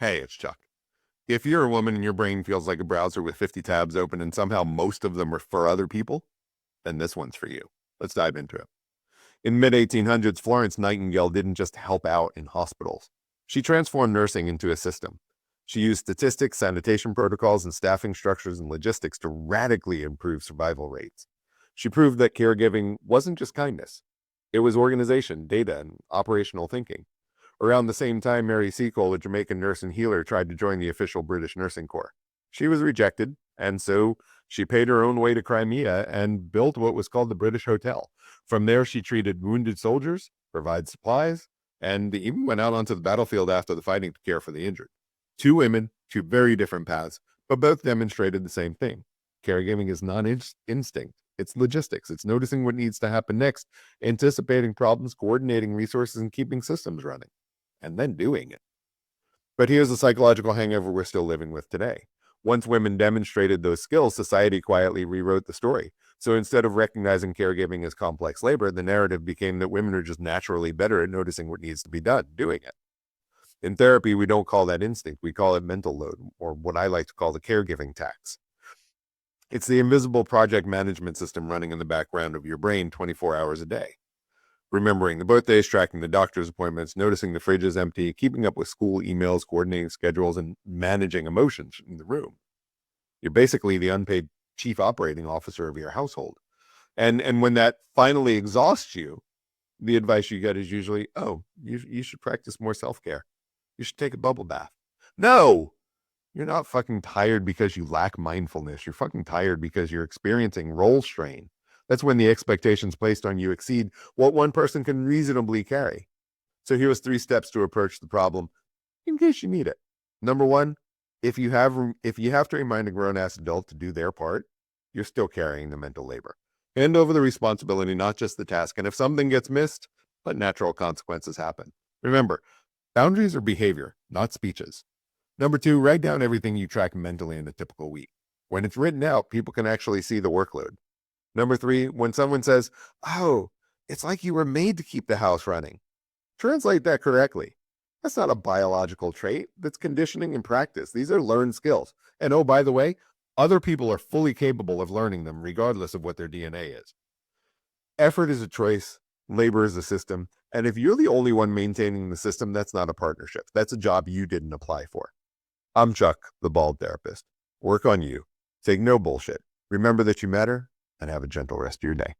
Hey, it's Chuck. If you're a woman and your brain feels like a browser with 50 tabs open and somehow most of them are for other people, then this one's for you. Let's dive into it. In the mid-1800s, Florence Nightingale didn't just help out in hospitals. She transformed nursing into a system. She used statistics, sanitation protocols, and staffing structures and logistics to radically improve survival rates. She proved that caregiving wasn't just kindness. It was organization, data, and operational thinking. Around the same time, Mary Seacole, a Jamaican nurse and healer, tried to join the official British Nursing Corps. She was rejected, and so she paid her own way to Crimea and built what was called the British Hotel. From there, she treated wounded soldiers, provided supplies, and even went out onto the battlefield after the fighting to care for the injured. Two women, two very different paths, but both demonstrated the same thing. Caregiving is not instinct. It's logistics. It's noticing what needs to happen next, anticipating problems, coordinating resources, and keeping systems running, and then doing it. But here's the psychological hangover we're still living with today. Once women demonstrated those skills, society quietly rewrote the story. So instead of recognizing caregiving as complex labor, the narrative became that women are just naturally better at noticing what needs to be done, doing it. In therapy, we don't call that instinct. We call it mental load, or what I like to call the caregiving tax. It's the invisible project management system running in the background of your brain 24 hours a day. Remembering the birthdays, tracking the doctor's appointments, noticing the fridge is empty, keeping up with school emails, coordinating schedules, and managing emotions in the room. You're basically the unpaid chief operating officer of your household. And when that finally exhausts you, the advice you get is usually, oh, you should practice more self-care. You should take a bubble bath. No, you're not fucking tired because you lack mindfulness. You're fucking tired because you're experiencing role strain. That's when the expectations placed on you exceed what one person can reasonably carry. So here's 3 steps to approach the problem in case you need it. Number 1, if you have to remind a grown-ass adult to do their part, you're still carrying the mental labor. Hand over the responsibility, not just the task. And if something gets missed, let natural consequences happen. Remember, boundaries are behavior, not speeches. Number 2, write down everything you track mentally in a typical week. When it's written out, people can actually see the workload. Number 3, when someone says, oh, it's like you were made to keep the house running, translate that correctly. That's not a biological trait. That's conditioning and practice. These are learned skills. And oh, by the way, other people are fully capable of learning them regardless of what their DNA is. Effort is a choice. Labor is a system. And if you're the only one maintaining the system, that's not a partnership. That's a job you didn't apply for. I'm Chuck, the bald therapist. Work on you. Take no bullshit. Remember that you matter, and have a gentle rest of your day.